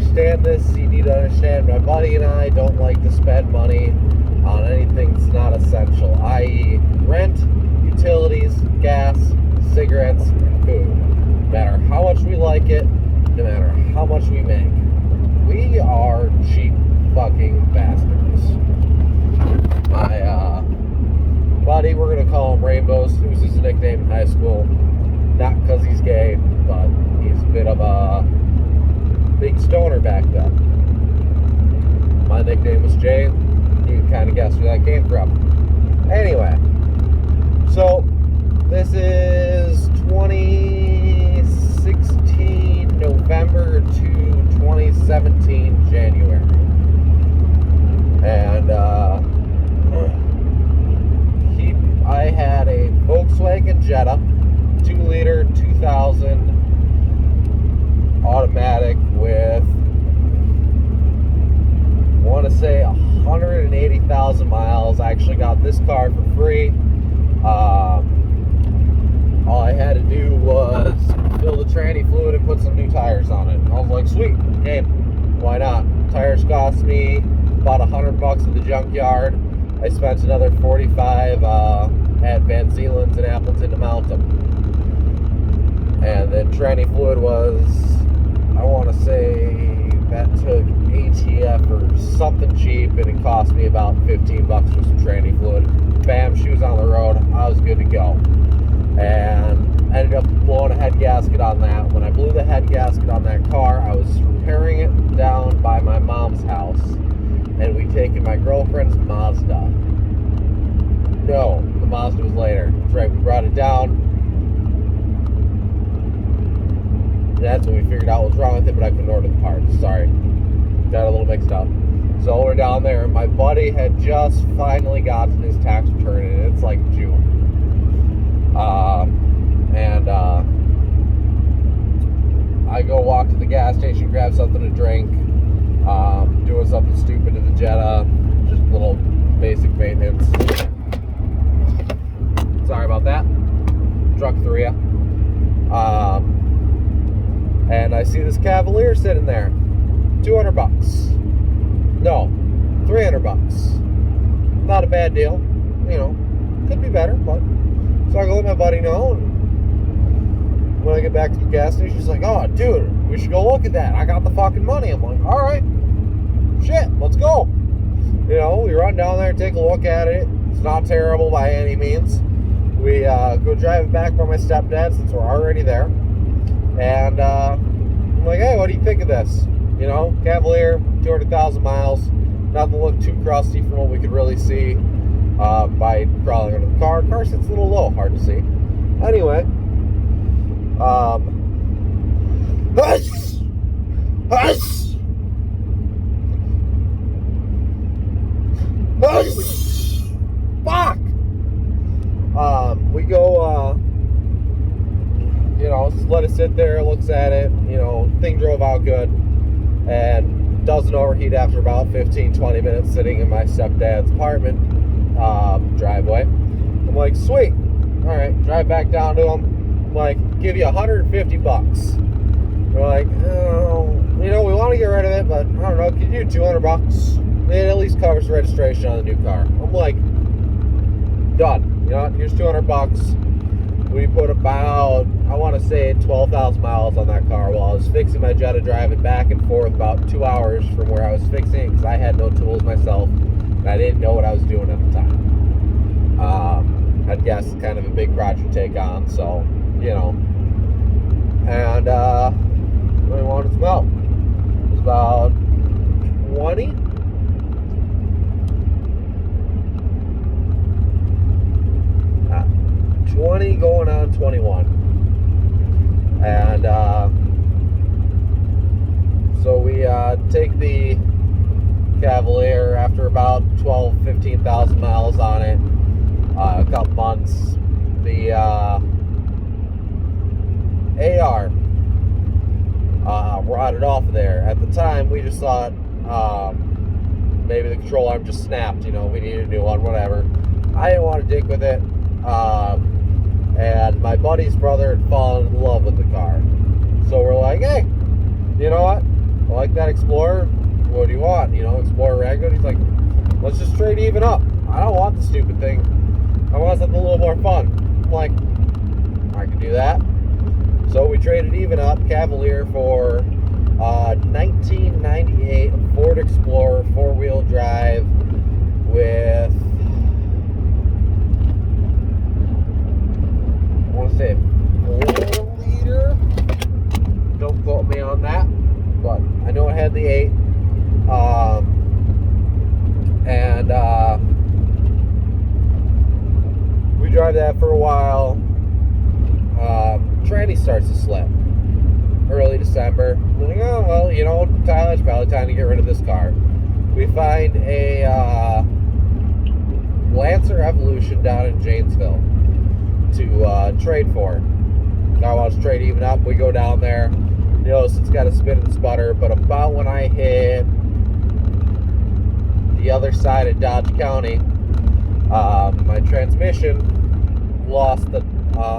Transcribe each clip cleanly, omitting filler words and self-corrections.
understand this. You need to understand my buddy and I don't like to spend money on anything that's not essential, i.e. rent, utilities, gas, cigarettes, and food. No matter how much we like it, no matter how much we make. We are cheap fucking bastards. My buddy, we're going to call him Rainbows. It was his nickname in high school. Not because he's gay, but he's a bit of a big stoner back then. My nickname was Jay. You can kind of guess where that came from. Anyway, so this is 2016 November to 2017 January. And I had a Volkswagen Jetta 2-liter 2000 automatic with, I want to say 180,000 miles. I actually got this car for free. All I had to do was fill the tranny fluid and put some new tires on it. I was like, sweet, hey, why not? Tires cost me about $100 at the junkyard. I spent another $45 at Van Zeeland's in Appleton to mount them. And then tranny fluid was, I want to say that took ATF or something cheap, and it cost me about $15 for some tranny fluid. Bam, shoes on the road. I was good to go. And ended up blowing a head gasket on that. When I blew the head gasket on that car, I was repairing it down by my mom's house, and we'd taken my girlfriend's Mazda. No, the Mazda was later. That's right, we brought it down. And that's when we figured out what was wrong with it, but I couldn't order the parts. Sorry. Got a little mixed up. So we're down there. My buddy had just finally gotten his tax return, and it's like June. I go walk to the gas station, grab something to drink, doing something stupid to the Jetta, just a little basic maintenance. Sorry about that. Truck through ya. And I see this Cavalier sitting there. $200. No, $300. Not a bad deal. You know, could be better, but. So I go let my buddy know, and when I get back to the gas station, he's like, oh, dude, we should go look at that. I got the fucking money. I'm like, all right, shit, let's go. You know, we run down there, take a look at it. It's not terrible by any means. We go drive it back by my stepdad since we're already there. And I'm like, hey, what do you think of this? You know, Cavalier, 200,000 miles. Nothing looked too crusty from what we could really see. By crawling under the car. Car sits a little low, hard to see. Anyway, fuck! We go, you know, let it sit there, looks at it, you know, thing drove out good, and doesn't overheat after about 15-20 minutes sitting in my stepdad's apartment. Driveway. I'm like, sweet. All right, drive back down to them. I'm like, give you $150. They're like, oh, you know, we want to get rid of it, but I don't know. Can you do $200? It at least covers the registration on the new car. I'm like, done. You know, here's $200. We put about, I want to say, 12,000 miles on that car while I was fixing my Jetta, driving back and forth about 2 hours from where I was fixing it because I had no tools myself. I didn't know what I was doing at the time. I'd guess it's kind of a big project to take on, so, you know. And, we wanted to smell. It was about 20. 20 going on 21. And, so we, take the Cavalier after about 15,000 miles on it, a couple months. The AR rotted off of there. At the time, we just thought maybe the control arm just snapped. You know, we needed a new one, whatever. I didn't want to dick with it. And my buddy's brother had fallen in love with the car. So we're like, hey, you know what? I like that Explorer. What do you want? Explorer regular? He's like, let's just trade even up. I don't want the stupid thing. I want something a little more fun. I'm like, I can do that. So we traded even up Cavalier for 1998 Ford Explorer 4-wheel drive with, I want to say 4-liter. Don't quote me on that, but I know it had the 8. We drive that for a while. Tranny starts to slip early December. We're like, oh, well, Tyler, it's probably time to get rid of this car. We find a Lancer Evolution down in Janesville to trade for. I want to trade even up. We go down there. It's got a spin and sputter, but about when I hit the other side of Dodge County, my transmission lost the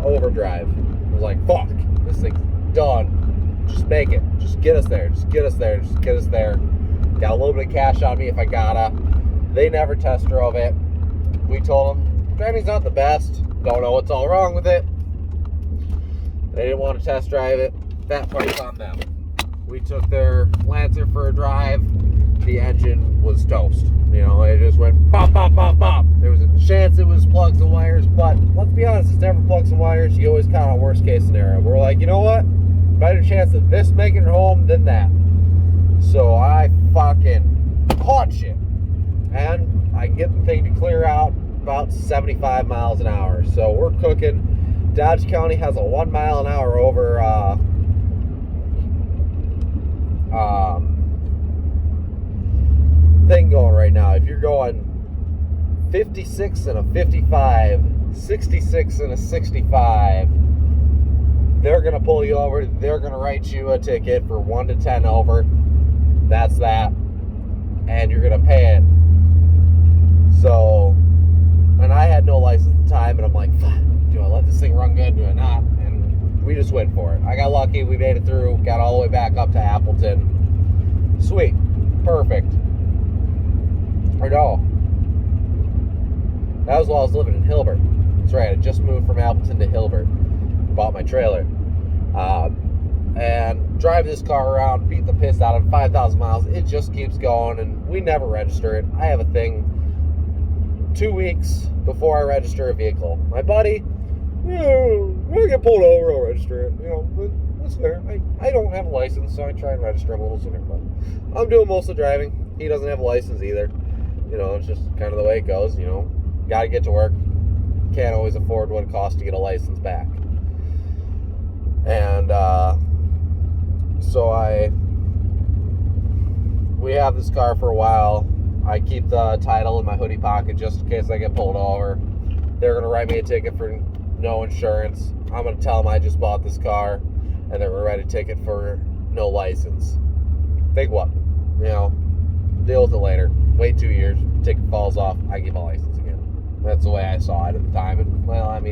overdrive. I was like, fuck, this thing's done. Just make it. Just get us there. Just get us there. Just get us there. Got a little bit of cash on me if I gotta. They never test drove it. We told them, driving's not the best. Don't know what's all wrong with it. They didn't want to test drive it. That part's on them. We took their Lancer for a drive. The engine was toast. It just went pop, pop, pop, pop. There was a chance it was plugs and wires, but let's be honest, it's never plugs and wires. You always count on worst case scenario. We're like, you know what? Better chance of this making it home than that. So I fucking punch it. And I get the thing to clear out about 75 miles an hour. So we're cooking. Dodge County has a 1 mile an hour over thing going right now. If you're going 56 and a 55, 66 and a 65, they're going to pull you over. They're going to write you a ticket for 1 to 10 over. That's that. And you're going to pay it. So, and I had no license at the time, and I'm like, fuck, do I let this thing run good? Do I not? And we just went for it. I got lucky. We made it through. Got all the way back up to Appleton. Sweet. Perfect. Or no. That was while I was living in Hilbert. That's right. I just moved from Appleton to Hilbert. Bought my trailer. And drive this car around, beat the piss out of 5,000 miles. It just keeps going, and we never register it. I have a thing 2 weeks before I register a vehicle. My buddy, when I get pulled over, I'll register it. That's fair. I don't have a license, so I try and register them a little sooner. But I'm doing most of the driving. He doesn't have a license either. It's just kind of the way it goes. Got to get to work. Can't always afford what it costs to get a license back. And so we have this car for a while. I keep the title in my hoodie pocket just in case I get pulled over. They're going to write me a ticket for no insurance. I'm going to tell them I just bought this car, and they're going to write a ticket for no license. Think what? Deal with it later. Wait 2 years, ticket falls off, I get my license again. That's the way I saw it at the time. And,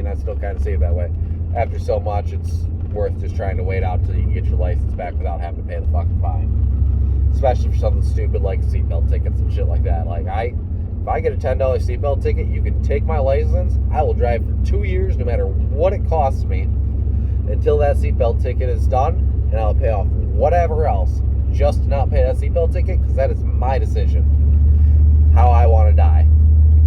I still kind of see it that way. After so much, it's worth just trying to wait out until you can get your license back without having to pay the fucking fine. Especially for something stupid like seatbelt tickets and shit like that. If I get a $10 seatbelt ticket, you can take my license. I will drive for 2 years, no matter what it costs me, until that seatbelt ticket is done, and I'll pay off whatever else just to not pay that seatbelt ticket, because that is my decision. How I want to die.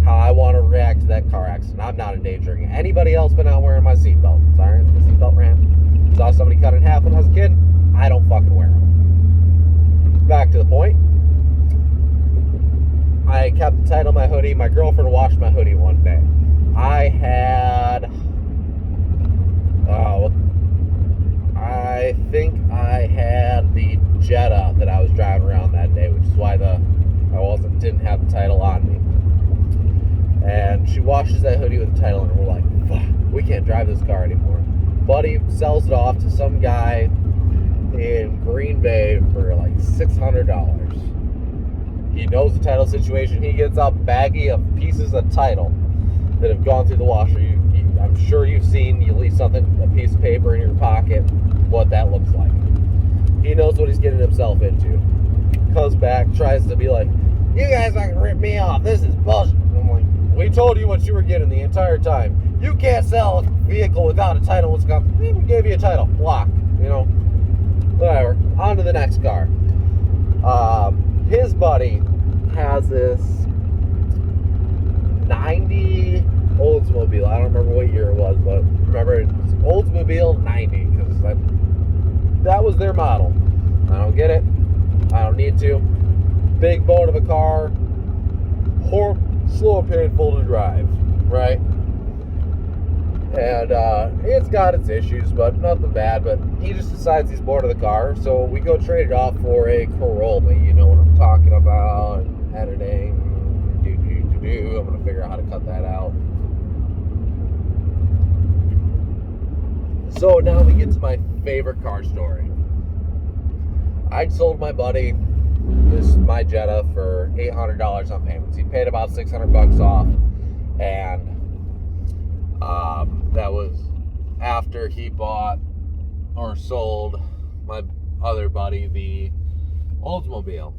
How I want to react to that car accident. I'm not endangering anybody else by not wearing my seatbelt. Sorry, the seatbelt rant. Saw somebody cut in half when I was a kid. I don't fucking wear them. Back to the point. I kept the title of my hoodie. My girlfriend washed my hoodie one day. I think I had the Jetta that I was driving around that day, which is why didn't have the title on me. And she washes that hoodie with the title, and we're like, fuck, we can't drive this car anymore. Buddy sells it off to some guy in Green Bay for like $600. He knows the title situation. He gets a baggie of pieces of title that have gone through the washer. I'm sure you've seen, you leave something, a piece of paper in your pocket, what that looks like. He knows what he's getting himself into. Comes back, tries to be like, you guys are gonna rip me off. This is bullshit. I'm like, we told you what you were getting the entire time. You can't sell a vehicle without a title in Wisconsin. We gave you a title. Block. Whatever. On to the next car. His buddy has this 90 Oldsmobile. I don't remember what year it was, but remember it's Oldsmobile 90 because that was their model. I don't get it. I don't need to. Big boat of a car. Slow and painful to drive, right? And it's got its issues, but nothing bad. But he just decides he's bored of the car, so we go trade it off for a Corolla. You know what I'm talking about? Editing. I'm gonna figure out how to cut that out. So now we get to my favorite car story. I'd sold my buddy my Jetta for $800 on payments. He paid about $600 off, and that was after he bought or sold my other buddy the Oldsmobile.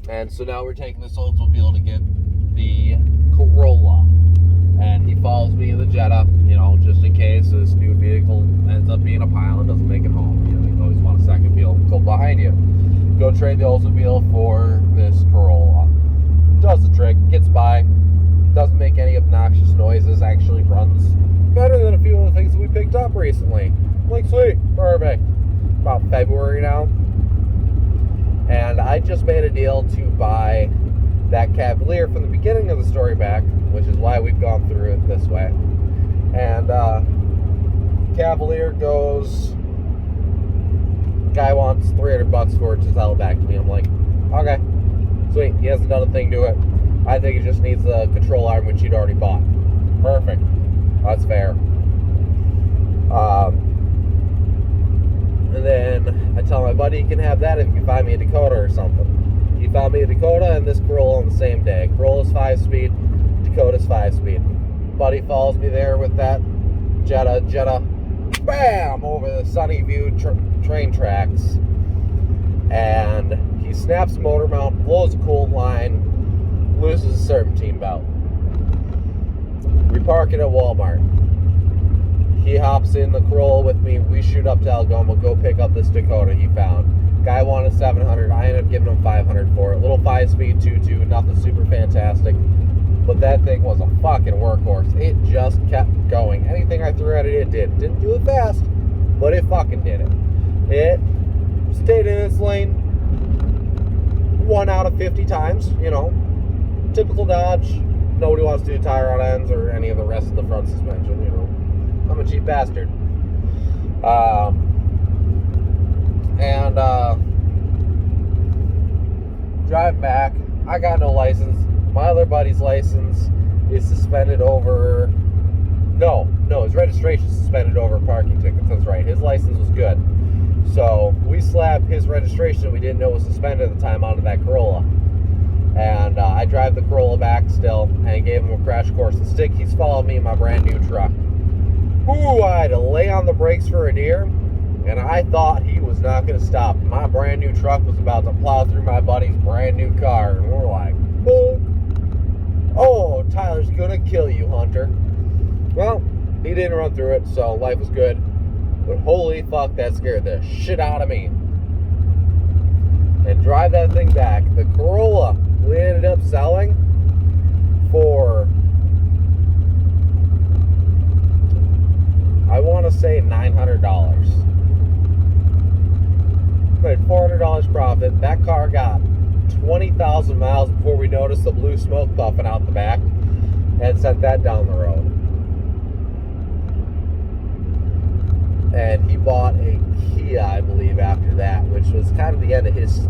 And so now we're taking this Oldsmobile to get the Corolla, and he follows me in the Jetta, just in case this new vehicle ends up being a pile and doesn't make it home. You always want a second vehicle behind you. Go trade the Oldsmobile for this Corolla. Does the trick, gets by, doesn't make any obnoxious noises, actually runs better than a few of the things that we picked up recently. I'm like, sweet, perfect. About February now. And I just made a deal to buy that Cavalier from the beginning of the story back, which is why we've gone through it this way. And Cavalier goes, guy wants $300 for it to sell it back to me. I'm like, okay, sweet. He hasn't done a thing to it. I think it just needs the control arm, which he'd already bought. Perfect. That's fair. And then I tell my buddy he can have that if he can find me a Dakota or something. He found me a Dakota and this Corolla on the same day. Corolla's 5-speed, Dakota's 5-speed. Buddy follows me there with that Jetta, bam, over the Sunnyview train tracks. And he snaps the motor mount, blows a coolant line, loses a serpentine belt. We park it at Walmart. He hops in the Corolla with me. We shoot up to Algoma, go pick up this Dakota he found. Guy wanted $700. I ended up giving him $500 for it. Little 5-speed 2.2, nothing super fantastic. But that thing was a fucking workhorse. It just kept going. Anything I threw at it, it did. Didn't do it fast, but it fucking did it. It stayed in its lane 1 out of 50 times, Typical Dodge. Nobody wants to do tire on ends or any of the rest of the front suspension, I'm a cheap bastard. Drive back. I got no license. My other buddy's license is suspended over... No, his registration is suspended over parking tickets. That's right. His license was good. So we slapped his registration that we didn't know was suspended at the time onto that Corolla. And I drive the Corolla back still and gave him a crash course in stick. He's followed me in my brand new truck. Ooh, I had to lay on the brakes for a deer, and I thought he was not going to stop. My brand new truck was about to plow through my buddy's brand new car, and we're like, boom. Oh, Tyler's going to kill you, Hunter. Well, he didn't run through it, so life was good. But holy fuck, that scared the shit out of me. And drive that thing back. The Corolla we ended up selling for, I want to say $900. Made $400 profit. That car got 20,000 miles before we noticed the blue smoke puffing out the back and sent that down the road. And he bought a Kia, I believe, after that, which was kind of the end of his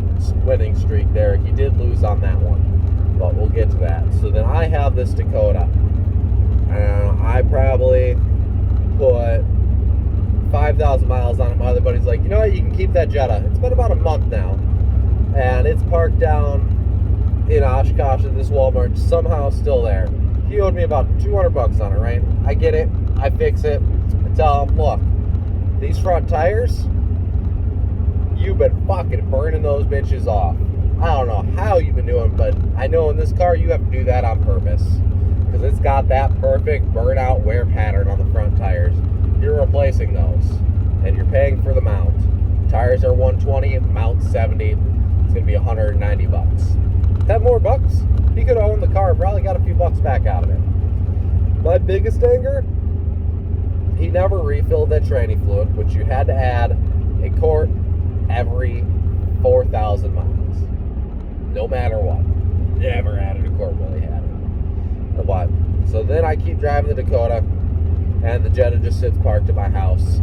winning streak there. He did lose on that one, but we'll get to that. So then I have this Dakota. I probably put 5,000 miles on it. My other buddy's like, you know what, you can keep that Jetta. It's been about a month now, and it's parked down in Oshkosh at this Walmart, somehow still there. He owed me about $200 on it, right? I get it, I fix it, I tell him, look, these front tires, you've been fucking burning those bitches off. I don't know how you've been doing, but I know in this car you have to do that on purpose. Because it's got that perfect burnout wear pattern on the front tires. You're replacing those. And you're paying for the mount. Tires are $120, mount $70. It's going to be $190. 10 more bucks, he could own the car, probably got a few bucks back out of it. My biggest anger, he never refilled that tranny fluid, which you had to add a quart every 4,000 miles. No matter what. Never added a quart while he had it. But, so then I keep driving the Dakota, and the Jetta just sits parked at my house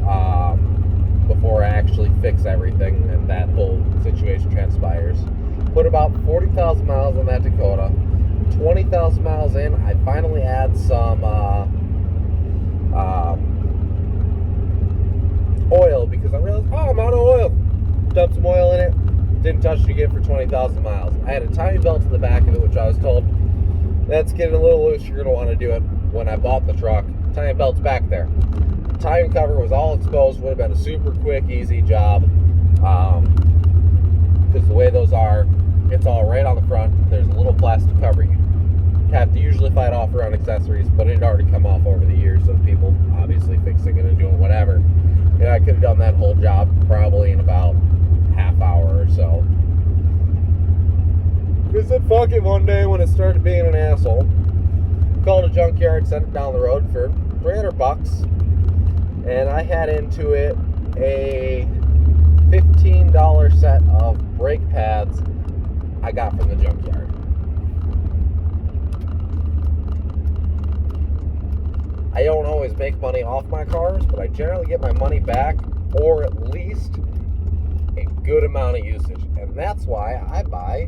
before I actually fix everything, and that whole situation transpires. Put about 40,000 miles on that Dakota. 20,000 miles in, I finally add some oil, because I realized, I'm out of oil. Dumped some oil in it. Didn't touch it again for 20,000 miles. I had a timing belt in the back of it, which I was told, that's getting a little loose, you're going to want to do it. When I bought the truck, timing belt's back there. The timing cover was all exposed, would have been a super quick, easy job. Because the way those are, it's all right on the front. There's a little plastic cover you have to usually fight off around accessories, but it had already come off over the years of people obviously fixing it and doing whatever. And I could have done that whole job probably in about half hour or so. I said fuck it one day when it started being an asshole. Called a junkyard, sent it down the road for $300, and I had into it a $15 set of brake pads I got from the junkyard. I don't always make money off my cars, but I generally get my money back, or at least a good amount of usage. And that's why I buy